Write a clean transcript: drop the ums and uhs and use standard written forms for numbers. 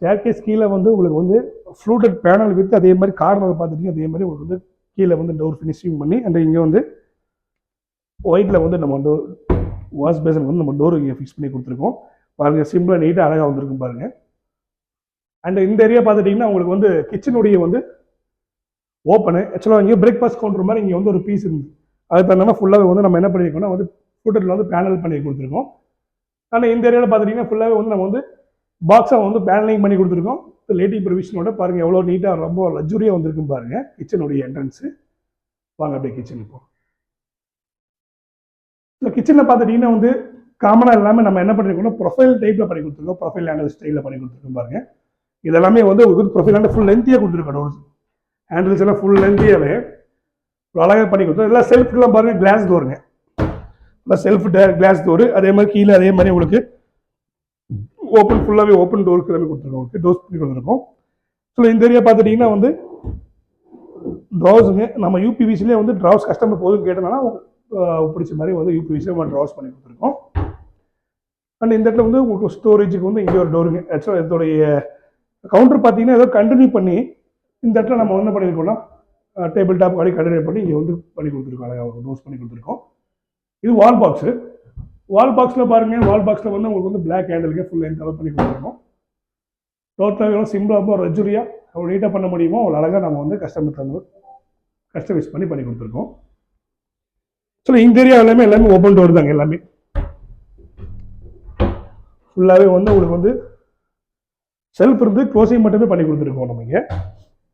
Staircase கீழே வந்து உங்களுக்கு வந்து ஃப்ளூட்டட் பேனல் வித் அதே மாதிரி கார்னர் பார்த்துட்டீங்க அதே மாதிரி உங்களுக்கு வந்து கீழே வந்து டோர் ஃபினிஷிங் பண்ணி அண்ட் இங்கே வந்து ஒயிட்டில் வந்து நம்ம டோர் வாஷ் பேசன் வந்து நம்ம டோர் இங்கே ஃபிக்ஸ் பண்ணி கொடுத்துருக்கோம். பாருங்கள் சிம்பிளாக நீட்டாக அழகாக வந்துருக்கும் பாருங்கள். அண்ட் இந்த ஏரியா பார்த்துட்டிங்கன்னா உங்களுக்கு வந்து கிச்சனுடைய வந்து ஓப்பனு ஆக்சுவலாக இங்கே பிரேக்ஃபாஸ்ட் கவுண்டர் மாதிரி இங்கே வந்து ஒரு பீஸ் இருந்து அது தந்தாமல் ஃபுல்லாகவே வந்து நம்ம என்ன பண்ணியிருக்கோம்னா வந்து ஃப்ளூட்டடில் வந்து பேனல் பண்ணி கொடுத்துருக்கோம். ஆனால் இந்த ஏரியாவில் பார்த்துட்டிங்கன்னா ஃபுல்லாகவே வந்து நம்ம வந்து பாக்ஸாக வந்து பேனலிங் பண்ணி கொடுத்துருக்கோம். லைட்டிங் ப்ரொவிஷனோட பாருங்கள் எவ்வளோ நீட்டாக ரொம்ப லக்ஸுரியாக வந்திருக்கும் பாருங்கள் கிச்சனுடைய என்ட்ரன்ஸு. வாங்க அப்படியே கிச்சன் இப்போ. ஸோ கிச்சனில் பார்த்துட்டிங்கன்னா வந்து காமனாக எல்லாமே நம்ம என்ன பண்ணியிருக்கோம்னா ப்ரொஃபைல் டைப்பில் பண்ணி கொடுத்துருக்கோம். ப்ரொஃபைல் ஹேண்டில் ஸ்டைலில் பண்ணி கொடுத்துருக்கோம் பாருங்கள். இதெல்லாமே வந்து உங்களுக்கு ப்ரொஃபைல் ஹேண்டில் ஃபுல் லென்த்தியாக கொடுத்துருக்கோம். டோர்ஸ் ஹேண்டில்ஸ் எல்லாம் ஃபுல் லென்த்தியாகவே அழகாக பண்ணி கொடுத்தோம். எல்லாம் செல்ஃப்லாம் பாருங்கள் கிளாஸ் டோருங்க. இல்லை செல்ஃப் கிளாஸ் டோரு அதே மாதிரி கீழே அதே மாதிரி உங்களுக்கு ஓப்பன் ஃபுல்லாகவே ஓப்பன் டோருக்கு எல்லாமே கொடுத்துருக்கோம். உங்களுக்கு டோர்ஸ் பண்ணி கொடுத்துருக்கோம். ஸோ இந்த ஏரியா பார்த்துட்டிங்கன்னா வந்து ட்ராவுஸுங்க நம்ம யூபிவிசிலே வந்து ட்ராவுஸ் கஸ்டமர் போதும் கேட்டனால பிடிச்ச மாதிரி வந்து யூபிவிசிலே நம்ம ட்ராவுஸ் பண்ணி கொடுத்துருக்கோம். அண்ட் இந்த இடத்துல வந்து உங்களுக்கு ஸ்டோரேஜுக்கு வந்து இங்கே ஒரு டோருங்க. ஆக்சுவலாக இதோடைய கவுண்டர் பார்த்தீங்கன்னா ஏதோ கண்டினியூ பண்ணி இந்த இடத்துல நம்ம என்ன பண்ணியிருக்கோம்னா டேபிள் டாப் அப்படி கண்டினியூ பண்ணி இங்கே வந்து பண்ணி கொடுத்துருக்கோம். அழகாக டோர்ஸ் பண்ணி கொடுத்துருக்கோம். இது வால் பாக்ஸு. வால் பாக்ஸில் பாருங்கள் வால் பாக்ஸில் வந்து உங்களுக்கு வந்து பிளாக் ஹேண்டிலுக்கு ஃபுல் லென்த் பண்ணி கொடுத்துருக்கோம். டோட்டலாக சிம்பிளாக லக்ஸுரியாக அவ்வளோ நீட்டாக பண்ண முடியுமோ அவ்வளோ அழகாக நம்ம வந்து கஸ்டமைஸ் பண்ணி கொடுத்துருக்கோம். ஸோ இந்த ஏரியா எல்லாமே ஓப்பன் டோர் தாங்க. எல்லாமே ஃபுல்லாகவே வந்து உங்களுக்கு வந்து செல்ஃப் இருந்து க்ளோசிங் மட்டுமே பண்ணி கொடுத்துருக்கோம் நம்ம இங்கே.